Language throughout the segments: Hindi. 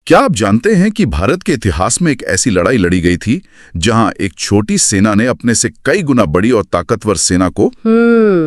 क्या आप जानते हैं कि भारत के इतिहास में एक ऐसी लड़ाई लड़ी गई थी जहां एक छोटी सेना ने अपने से कई गुना बड़ी और ताकतवर सेना को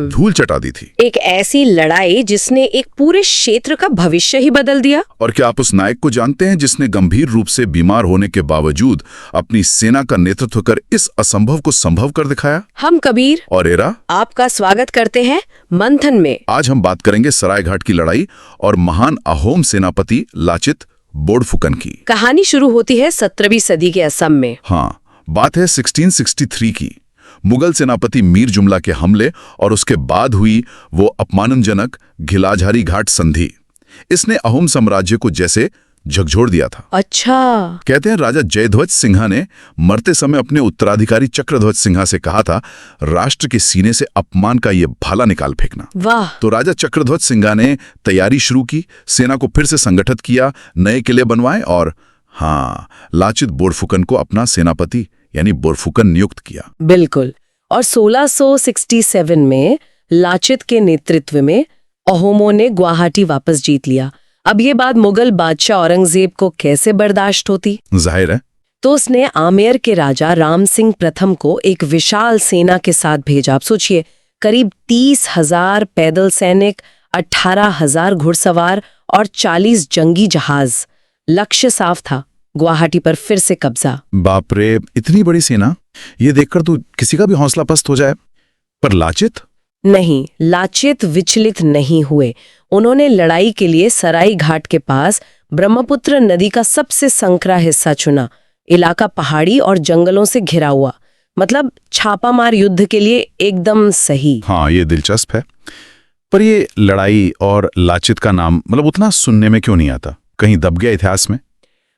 धूल चटा दी थी? एक ऐसी लड़ाई जिसने एक पूरे क्षेत्र का भविष्य ही बदल दिया। और क्या आप उस नायक को जानते हैं जिसने गंभीर रूप से बीमार होने के बावजूद अपनी सेना का नेतृत्व कर इस असंभव को संभव कर दिखाया? हम कबीर और एरा आपका स्वागत करते हैं मंथन में। आज हम बात करेंगे सरायघाट की लड़ाई और महान अहोम सेनापति लाचित बोड़फुकन की। कहानी शुरू होती है 17वीं सदी के असम में। हाँ, बात है 1663 की। मुगल सेनापति मीर जुमला के हमले और उसके बाद हुई वो अपमानजनक घिलाझारी घाट संधि, इसने अहोम साम्राज्य को जैसे झकझोर दिया था। अच्छा। कहते हैं राजा जयध्वज सिंहा ने मरते समय अपने उत्तराधिकारी चक्रध्वज सिंहा से कहा था, राष्ट्र के सीने से अपमान का ये भाला निकाल फेंकना। वाह। तो राजा चक्रध्वज सिंहा ने तैयारी शुरू की, सेना को फिर से संगठित किया, नए किले बनवाए और हाँ, लाचित बोड़फुकन को अपना सेनापति यानी बोड़फुकन नियुक्त किया। बिल्कुल। और 1667 में लाचित के नेतृत्व में अहोमों ने गुवाहाटी वापस जीत लिया। अब ये बात मुगल बादशाह औरंगजेब को कैसे बर्दाश्त होती? जाहिर है। तो उसने आमेर के राजा राम सिंह प्रथम को एक विशाल सेना के साथ भेजा। आप सोचिए, करीब 30,000 पैदल सैनिक, 18,000 घुड़सवार और 40 जंगी जहाज। लक्ष्य साफ था, गुवाहाटी पर फिर से कब्जा। बाप रे, इतनी बड़ी सेना! ये देखकर तो किसी का भी हौसला पस्त हो जाए। पर लाचित? नहीं, लाचित विचलित नहीं हुए। उन्होंने लड़ाई के लिए सराय घाट के पास ब्रह्मपुत्र नदी का सबसे संकरा हिस्सा चुना। इलाका पहाड़ी और जंगलों से घिरा हुआ, मतलब छापामार युद्ध के लिए एकदम सही। हाँ, ये दिलचस्प है। पर ये लड़ाई और लाचित का नाम मतलब उतना सुनने में क्यों नहीं आता? कहीं दब गया इतिहास में?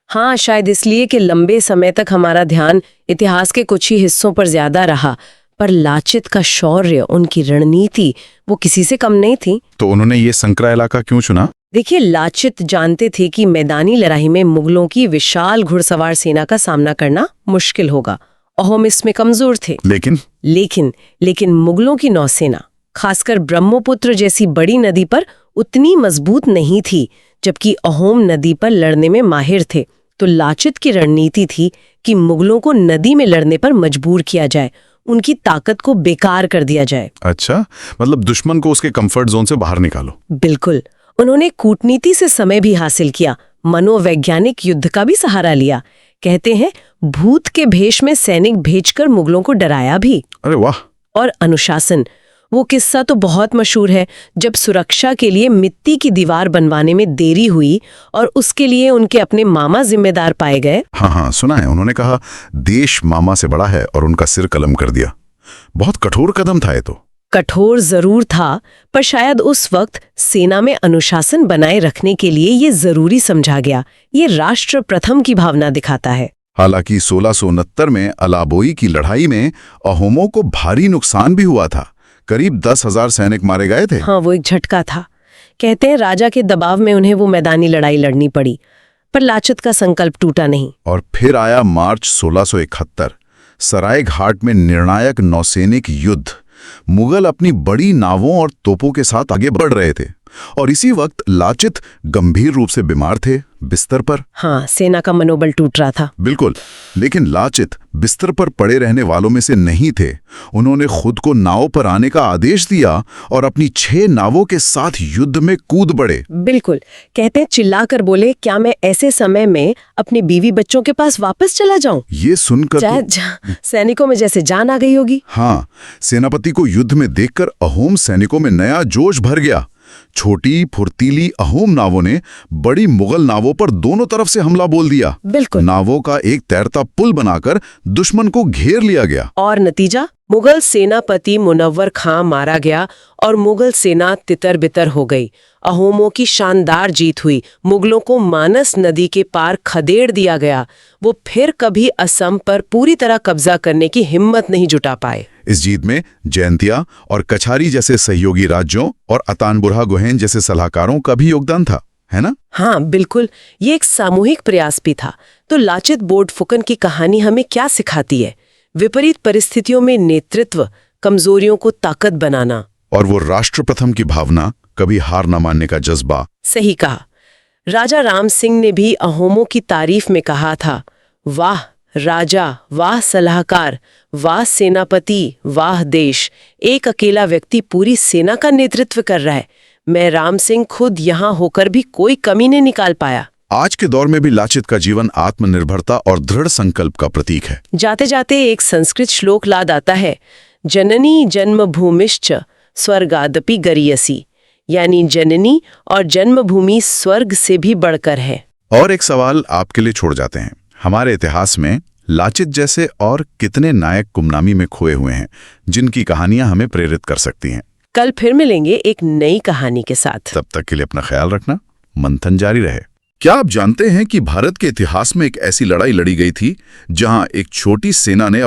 हाँ, शायद इसलिए कि लंबे समय तक हमारा ध्यान इतिहास के कुछ ही हिस्सों पर ज्यादा रहा। पर लाचित का शौर्य, उनकी रणनीति, वो किसी से कम नहीं थी। तो उन्होंने ये संकरा इलाका क्यों चुना? देखिए, लाचित जानते थे कि मैदानी लड़ाई में मुगलों की विशाल घुड़सवार सेना का सामना करना मुश्किल होगा। अहोम इसमें कमजोर थे। लेकिन मुगलों की नौसेना, खासकर ब्रह्मपुत्र जैसी बड़ी नदी पर उतनी मजबूत नहीं थी, जबकि अहोम नदी पर लड़ने में माहिर थे। तो लाचित की रणनीति थी कि मुगलों को नदी में लड़ने पर मजबूर किया जाए, उनकी ताकत को बेकार कर दिया जाए। अच्छा, मतलब दुश्मन को उसके कंफर्ट जोन से बाहर निकालो। बिल्कुल। उन्होंने कूटनीति से समय भी हासिल किया, मनोवैज्ञानिक युद्ध का भी सहारा लिया। कहते हैं भूत के भेष में सैनिक भेजकर मुगलों को डराया भी। अरे वाह। और अनुशासन, वो किस्सा तो बहुत मशहूर है, जब सुरक्षा के लिए मिट्टी की दीवार बनवाने में देरी हुई और उसके लिए उनके अपने मामा जिम्मेदार पाए गए। हाँ, सुना है। उन्होंने कहा देश मामा से बड़ा है और उनका सिर कलम कर दिया। बहुत कठोर कदम था ये तो। कठोर जरूर था, पर शायद उस वक्त सेना में अनुशासन बनाए रखने के लिए ये जरूरी समझा गया। ये राष्ट्र प्रथम की भावना दिखाता है। हालांकि 1669 में अलाबोई की लड़ाई में अहोमों को भारी नुकसान भी हुआ था। करीब 10,000 सैनिक मारे गए थे। हाँ, वो एक झटका था। कहते हैं राजा के दबाव में उन्हें वो मैदानी लड़ाई लड़नी पड़ी, पर लाचित का संकल्प टूटा नहीं। और फिर आया मार्च 1671, सराय घाट में निर्णायक नौसैनिक युद्ध। मुगल अपनी बड़ी नावों और तोपों के साथ आगे बढ़ रहे थे और इसी वक्त लाचित गंभीर रूप से बीमार थे, बिस्तर पर। हाँ, सेना का मनोबल टूट रहा था। बिल्कुल। लेकिन लाचित बिस्तर पर पड़े रहने वालों में से नहीं थे। उन्होंने खुद को नाव पर आने का आदेश दिया और अपनी 6 नावों के साथ युद्ध में कूद पड़े। बिल्कुल। कहते हैं चिल्लाकर बोले, क्या मैं ऐसे समय में अपने बीवी बच्चों के पास वापस चला जाऊं? ये सुनकर सैनिकों में जैसे जान आ गई होगी। हाँ, सेनापति को युद्ध में देखकर अहोम सैनिकों में नया जोश भर गया। छोटी फुर्तीली अहोम नावों ने बड़ी मुगल नावों पर दोनों तरफ से हमला बोल दिया। बिल्कुल। नावों का एक तैरता पुल बनाकर दुश्मन को घेर लिया गया। और नतीजा, मुगल सेनापति मुनव्वर खां मारा गया और मुगल सेना तितर बितर हो गई। अहोमों की शानदार जीत हुई। मुगलों को मानस नदी के पार खदेड़ दिया गया। वो फिर कभी असम पर पूरी तरह कब्जा करने की हिम्मत नहीं जुटा पाए। इस जीत में जयंतिया और कछारी जैसे सहयोगी राज्यों और अतानबुरहा गोहेन जैसे सलाहकारों का भी योगदान था, है ना? हाँ, बिल्कुल। ये एक सामूहिक प्रयास भी था। तो लाचित बोड़फुकन की कहानी हमें क्या सिखाती है? विपरीत परिस्थितियों में नेतृत्व, कमजोरियों को ताकत बनाना, और वो राष्ट्र प्रथम की भावना, कभी हार न मानने का जज्बा। सही कहा। राजा राम सिंह ने भी अहोमों की तारीफ में कहा था, वाह राजा, वाह सलाहकार, वाह सेनापति, वाह देश। एक अकेला व्यक्ति पूरी सेना का नेतृत्व कर रहा है। मैं राम सिंह खुद यहाँ होकर भी कोई कमी नहीं निकाल पाया। आज के दौर में भी लाचित का जीवन आत्मनिर्भरता और दृढ़ संकल्प का प्रतीक है। जाते जाते एक संस्कृत श्लोक याद आता है, जननी जन्मभूमिश्च स्वर्गादपि गरीयसी, यानी जननी और जन्मभूमि स्वर्ग से भी बढ़कर है। और एक सवाल आपके लिए छोड़ जाते हैं। हमारे इतिहास में लाचित जैसे और कितने नायक गुमनामी में खोए हुए हैं, जिनकी कहानियां हमें प्रेरित कर सकती हैं। कल फिर मिलेंगे एक नई कहानी के साथ। तब तक के लिए अपना ख्याल रखना। मंथन जारी रहे। क्या आप जानते हैं कि भारत के इतिहास में एक ऐसी लड़ाई लड़ी गई थी जहां एक छोटी सेना ने